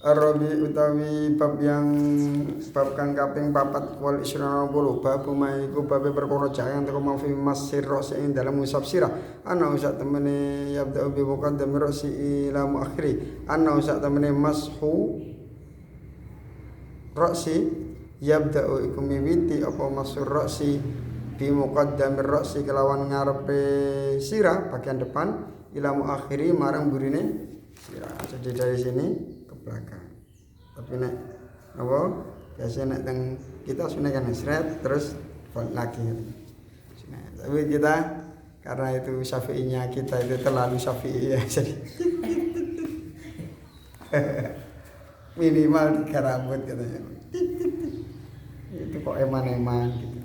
Arabi utawi bab kang kaping 4 wal isyrana bulu bab maiku bab perkara jangan teko mafi masir rasi ing dalam usap sirah ana usah temene yabda bi muqaddam rasi ila muakhiri ana usah temene mashu rasi yabda iku miwiti apa masur rasi bi muqaddam rasi kelawan ngarepe sirah bagian depan ila muakhiri marang burine sirah. Jadi dari sini belakang. Tapi nek apa biasanya nek teng kita sebenarnya kan seret terus balik lagi. Tapi kita karena itu syafi'inya kita itu terlalu syafi'i ya jadi minimal 3 rambut katanya. Itu kok eman-eman gitu.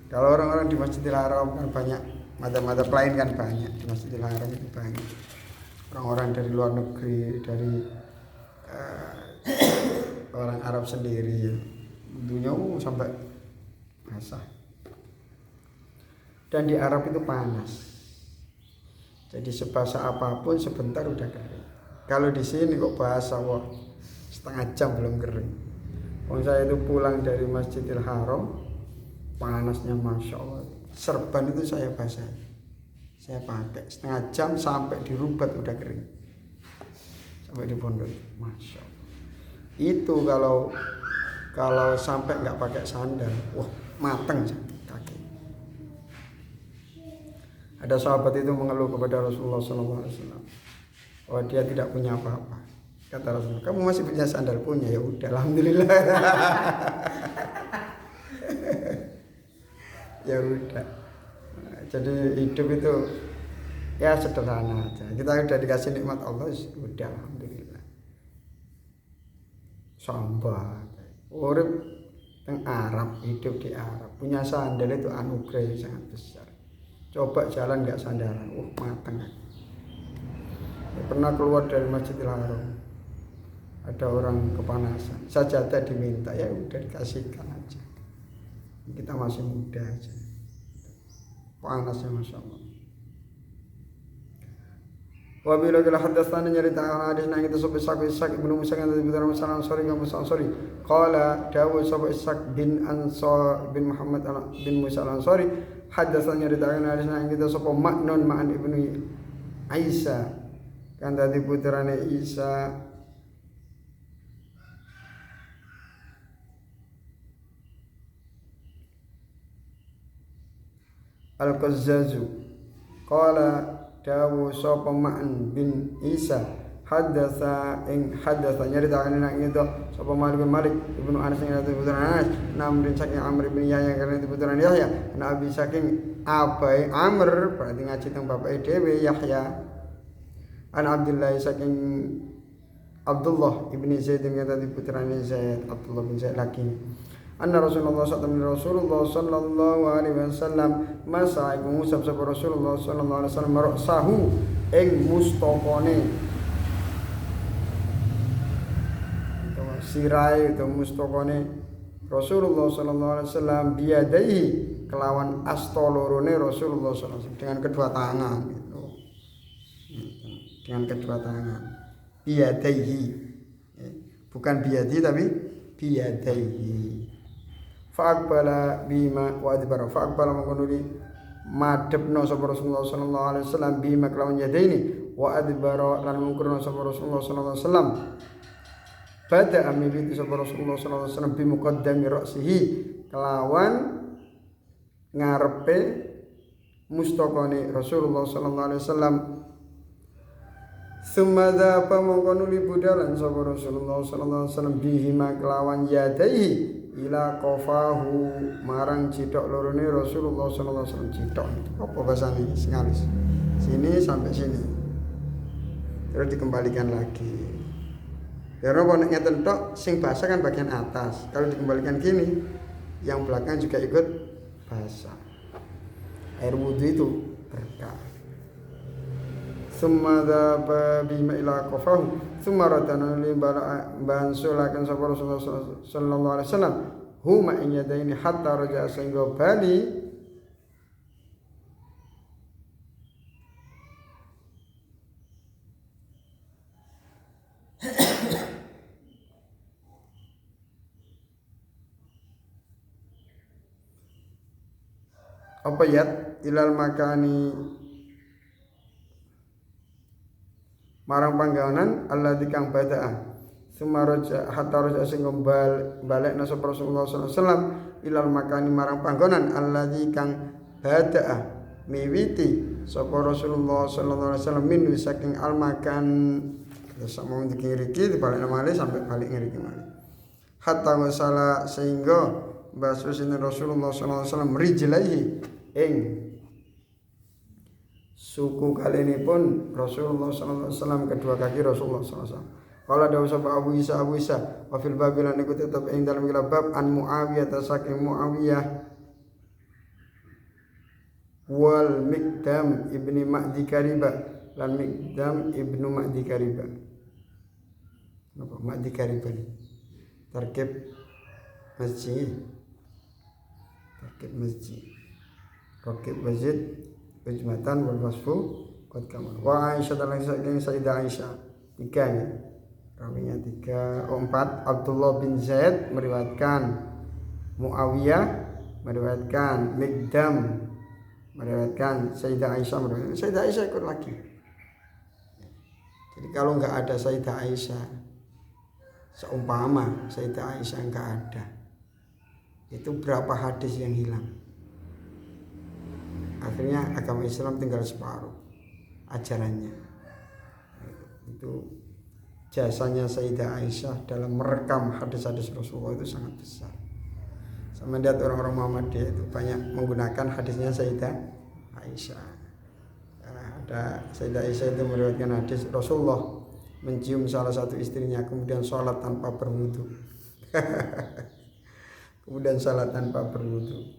Kalau orang-orang di Masjidil Haram kan banyak madzhab lain kan banyak di Masjidil Haram itu banyak. Orang-orang dari luar negeri, dari orang Arab sendiri, tentunya sampai basah. Dan di Arab itu panas, jadi sebasah apapun sebentar udah kering. Kalau di sini kok basah, wah setengah jam belum kering. Kalau saya itu pulang dari Masjidil Haram, panasnya masya Allah, serban itu saya basah. Saya pakai setengah jam sampai di Rubat udah kering, sampai di pondok, masya Allah. Itu kalau sampai nggak pakai sandal, wah mateng kaki. Ada sahabat itu mengeluh kepada Rasulullah SAW, bahwa dia tidak punya apa-apa. Kata Rasulullah, kamu masih punya sandal? Punya, ya udah, alhamdulillah. Ya udah. Jadi hidup itu ya sederhana aja. Kita udah dikasih nikmat Allah, udah alhamdulillah. Sambat. Urip teng Arab, hidup di Arab, punya sandal itu anugerah yang sangat besar. Coba jalan nggak sandalan, mateng. Ya, pernah keluar dari Masjidil Haram, ada orang kepanasan, sajadah diminta, ya udah dikasihkan aja. Kita masih muda aja. Panasnya masya Allah. Wa bila kala hadatsana nyaritakan hadis nang itu sapa Ishaq ibnu Musa kan dari Putra Musa Ansori kan Musa Ansori qala dawu sapa Ishaq bin Ansor bin Muhammad bin Musa Ansori hadatsana nyaritakan hadis nang itu sapa Ma'nun Ma'an ibnu Isa kan dari putrane Isa Al-Qazzazu qala dawu sapa Ma'an bin Isa hadatsa nyaritakan nang itu sapa Malik bin Malik ibnu Anas yang itu putra Anas namrin saking Amr bin Yahya karena itu putra Yahya Nabi saking abai Amr berarti ngaji teng bapake dhewe Yahya an Abdullah saking Abdullah ibni Zaid yang tadi putra Zaid Abdullah bin Zaid lagi anna Rasulullah sallallahu alaihi wasallam masa iku ngusap sapa Rasulullah sallallahu alaihi wasallam ra'sahu ing mustaqone sirai itu mustaqone Rasulullah sallallahu alaihi wasallam biadaihi kelawan astolorone Rasulullah sallallahu alaihi wasallam dengan kedua tangan gitu. Dengan kedua tangan biadaihi bukan biadi tapi biadaihi fa'aqbala bima wa adbara fa'aqbala mengkonuli madhepno sapa Rasulullah sallallahu alaihi wasallam bima kelawan yadaini wa adbara lan mungkurna sapa Rasulullah sallallahu alaihi wasallam pada amibiti sapa Rasulullah sallallahu alaihi wasallam bi muqaddami ra'sihi kelawan ngarepe mustaqone Rasulullah sallallahu alaihi wasallam sumada pamongkonuli budalan sapa Rasulullah sallallahu alaihi wasallam bihima kelawan yadaihi ila qafahu marang cidok lorone Rasulullah sallallahu alaihi wasallam cidok apa bahasane singalis sini sampai sini terus dikembalikan lagi karena kalau ngeten tok sing basah kan bagian atas kalau dikembalikan gini yang belakang juga ikut basah air wudhu itu berkah summa dhaba bima ila qafahu summa radana li bansulakan sapa Rasulullah sallallahu alaihi wasallam huma in yadaini hatta raja sehingga bali apa yat ilal makani marang panggonan alladzi kang bada'a sumaraja hatta raja sing balekna sapa Rasulullah sallallahu alaihi wasallam ilal makani marang panggonan alladzi kang bada'a miwiti sapa Rasulullah sallallahu alaihi wasallam min saking al makan sama mriki dibalekna malih sampai balik ngriki malih hatta wasala sehingga basu sinten Rasulullah sallallahu alaihi wasallam rijlaihi ing suku kalinipun Rasulullah sallallahu alaihi wasallam kedua kaki Rasulullah sallallahu alaihi wasallam. Qala dawu sapa Abu Isa wa fil babilan iku tetep ing dalem bab an Muawiyah saking Muawiyah wal Miqdam ibni Ma'di Kariba lan Miqdam ibnu Ma'di Kariba. Napa Ma'di Kariba ni? Tarkib masjid. Rakib masjid ujmatan wal wasfu qad kamal. Wa Aisyah dan saking Sayyidah Aisyah 3 ya. Rawinya 3 4 Abdullah bin Zaid meriwayatkan, Muawiyah meriwayatkan, Miqdam meriwayatkan, Sayyidah Aisyah meriwayatkan. Sayyidah Aisyah ikut lagi. Jadi kalau enggak ada Sayyidah Aisyah, seumpama Sayyidah Aisyah enggak ada, itu berapa hadis yang hilang? Akhirnya agama Islam tinggal separuh ajarannya. Itu jasanya Sayyidah Aisyah dalam merekam hadis-hadis Rasulullah itu sangat besar. Sama lihat orang-orang Muhammadiyah itu banyak menggunakan hadisnya Sayyidah Aisyah. Ada Sayyidah Aisyah itu meriwayatkan hadis Rasulullah mencium salah satu istrinya kemudian sholat tanpa berwudu. Kemudian salat tanpa berwudu.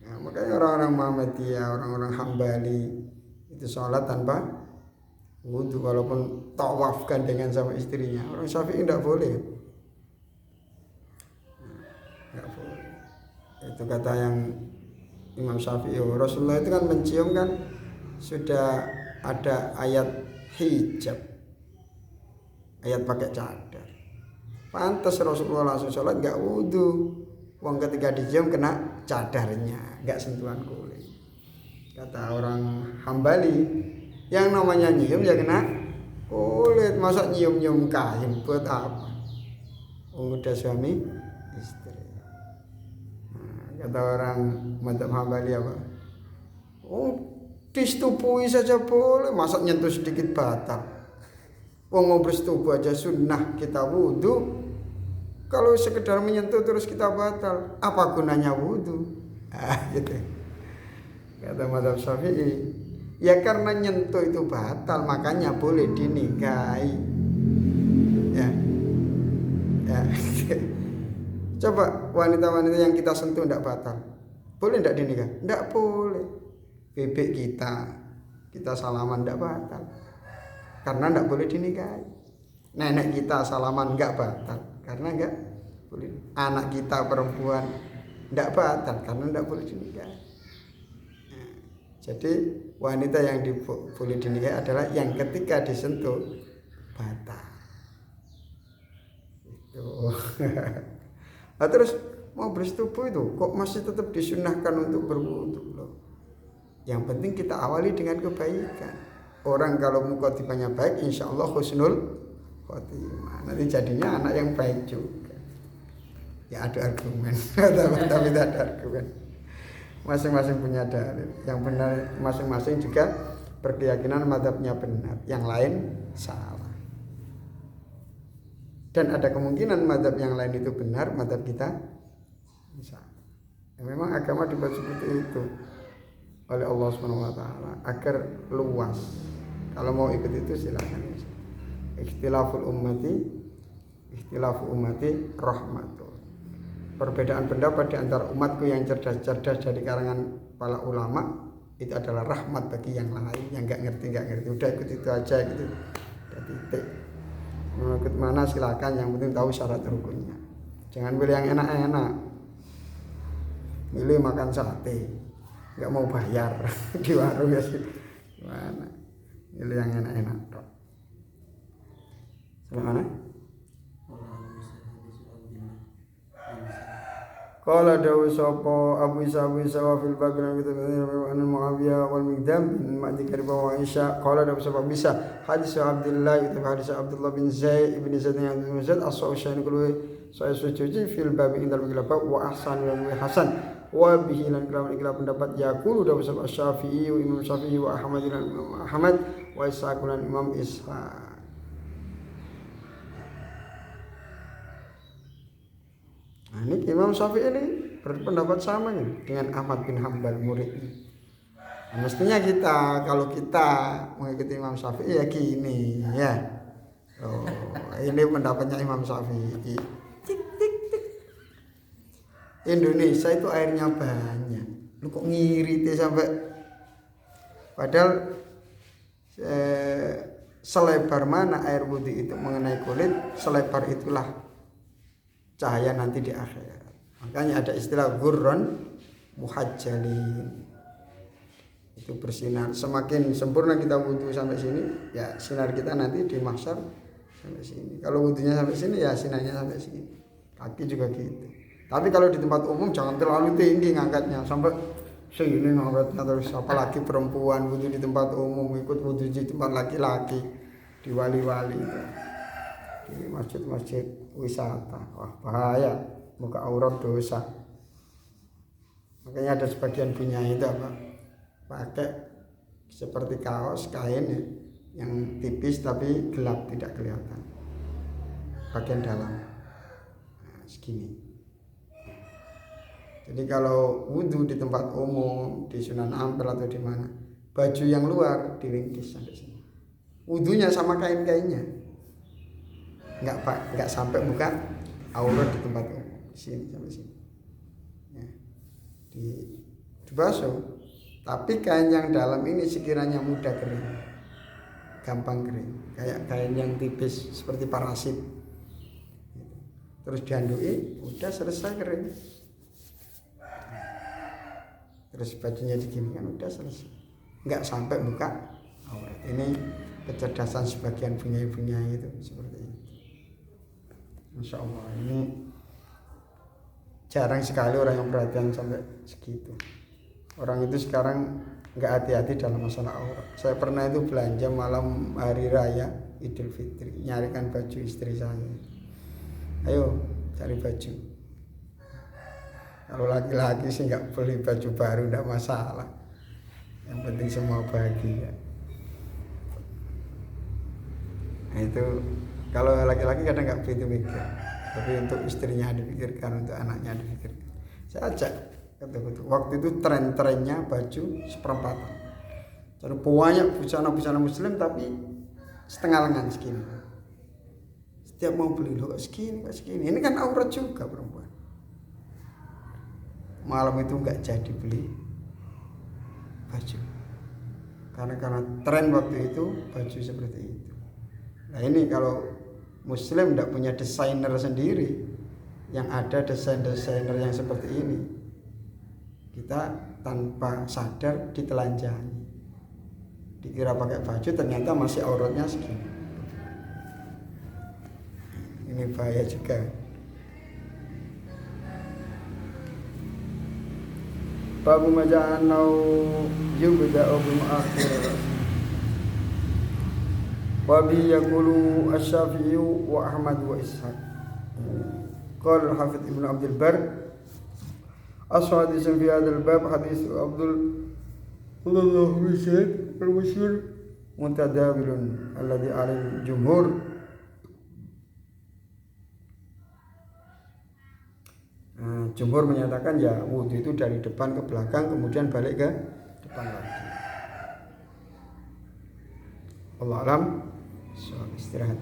Nah, makanya orang-orang Muhammadiyah, orang-orang Hambali itu salat tanpa wudu walaupun tawaf gandengan sama istrinya. Orang Syafi'i tidak boleh. Tidak boleh. Itu kata yang Imam Syafi'i. Rasulullah itu kan mencium kan sudah ada ayat hijab, ayat pakai cadar. Pantas Rasulullah langsung sholat nggak wudu. Wong ketika dicium kena cadarnya, nggak sentuhan kulit. Kata orang Hambali, yang namanya nyium ya kena kulit. Masa nyium-nyium kain buat apa? Udah suami istri. Nah, kata orang madzhab Hambali apa? Oh, disetubui saja boleh. Masa nyentuh sedikit batal? Wong mau bersetubuh aja sunnah kita wudu. Kalau sekedar menyentuh terus kita batal, apa gunanya wudu? Gitu. Kata madzhab Syafi'i, ya karena nyentuh itu batal, makanya boleh dinikahi. Ya. Coba wanita-wanita yang kita sentuh tidak batal, boleh tidak dinikahi? Tidak boleh. Bebek kita salaman tidak batal, karena tidak boleh dinikahi. Nenek kita salaman nggak batal karena nggak boleh. Anak kita perempuan nggak batal karena nggak boleh dinikahi. Nah, jadi wanita yang boleh dinikahi adalah yang ketika disentuh batal. Itu. Nah, terus mau bersetubuh itu kok masih tetap disunahkan untuk berwudu loh. Yang penting kita awali dengan kebaikan. Orang kalau mukadimahnya baik, insya Allah husnul khotimah. Nanti jadinya anak yang baik juga. Ya ada argumen, tapi tidak ada argumen. Masing-masing punya dalil. Yang benar masing-masing juga berkeyakinan madzhabnya benar, yang lain salah. Dan ada kemungkinan madzhab yang lain itu benar, madzhab kita salah. Ya, memang agama dibuat seperti itu oleh Allah SWT agar luas. Kalau mau ikut itu silakan. Ikhtilafu ummati rahmatun. Perbedaan pendapat di antara umatku yang cerdas-cerdas dari kalangan para ulama itu adalah rahmat bagi yang lain yang nggak ngerti. Udah ikut itu aja gitu. Titik. Mau ikut mana silakan, yang penting tahu syarat rukunnya. Jangan pilih yang enak-enak. Milih makan sate, nggak mau bayar di warung ya sih. Gimana? Milih yang enak-enak toh. Mana? Qala dawu sapa Abu Isa wa fil bab lan kita an Muawiyah wal Migdam bin Ma'di wa Aisyah qala dawu sapa bisa hadis Abdullah itu hadis Abdullah bin Zaid ibn Zaid bin Zaid as-Sa'usyan kullu saya suci fil bab indal bab wa ahsan wa hasan wa bihi lan kelawan pendapat yaqulu dawu sapa Syafi'i Imam Syafi'i wa Ahmad lan Imam Ahmad wa Ishaq lan Imam Ishaq. Nah, ini Imam Syafi'i ini berpendapat sama nih dengan Ahmad bin Hanbal muridnya. Nah, mestinya kalau kita mengikuti Imam Syafi'i ya gini ya. Oh, ini pendapatnya Imam Syafi'i. Tik, tik, tik. Indonesia itu airnya banyak. Lu kok ngiri sampai padahal selebar mana air wudhu itu mengenai kulit, selebar itulah cahaya nanti di akhirat. Makanya ada istilah ghurran muhajjalin. Itu bersinar. Semakin sempurna kita wudhu sampai sini, ya sinar kita nanti di mahsyar sampai sini. Kalau wudhunya sampai sini, ya sinarnya sampai sini. Kaki juga gitu. Tapi kalau di tempat umum jangan terlalu tinggi ngangkatnya sampai sini ngangkatnya terus. Apalagi perempuan wudhu di tempat umum, ikut wudhu di tempat laki-laki, di wali-wali itu. Di masjid-masjid wisata, wah bahaya, buka aurat dosa. Makanya ada sebagian punya itu apa, pakai seperti kaos kain yang tipis tapi gelap tidak kelihatan bagian dalam, nah, segini. Jadi kalau wudhu di tempat umum, di Sunan Ampel atau di mana, baju yang luar diringkis sampai sini, wudhunya sama kain-kainnya. Enggak sampai buka aurat di tempat sini sampai sini. Ya. Dibasuh. Tapi kain yang dalam ini sekiranya mudah kering. Gampang kering. Kayak kain yang tipis seperti parasit. Terus diandui, udah selesai kering. Terus bajunya diginikan udah selesai. Enggak sampai buka aurat. Ini kecerdasan sebagian punya-punya itu seperti itu. Masya Allah, ini jarang sekali orang yang perhatian sampai segitu. Orang itu sekarang nggak hati-hati dalam masalah aurat. Saya pernah itu belanja malam hari raya Idul Fitri, nyarikan baju istri saya. Ayo cari baju. Kalau laki-laki sih nggak beli baju baru, nggak masalah. Yang penting semua bahagia. Nah itu kalau laki-laki kadang nggak begitu mikir, tapi untuk istrinya dipikirkan, untuk anaknya dipikirkan. Saya ajak, waktu itu tren-trennya baju seperempatan. Jadi banyak busana-busana muslim tapi setengah lengan segini. Setiap mau beli loh segini. Ini kan aurat juga perempuan. Malam itu nggak jadi beli baju, karena tren waktu itu baju seperti itu. Nah ini kalau Muslim tidak punya desainer sendiri, yang ada desainer yang seperti ini, kita tanpa sadar ditelanjangi, dikira pakai baju ternyata masih auratnya segini. Ini bahaya juga. Babu maja'anau yubda'u bimu'akhir wabi yaqulu asy-Syafi'i wa Ahmad wa Ishaq. Qala Hafidz Ibnu Abdul Bar as-hadis fi hadzal bab hadis Abdullah bin Zaid al-masyhur mutadawilun alladhi 'alal jumhur. Jumhur menyatakan ya wudhu itu dari depan ke belakang kemudian balik ke depan lagi. Allah alam. So, istirahat.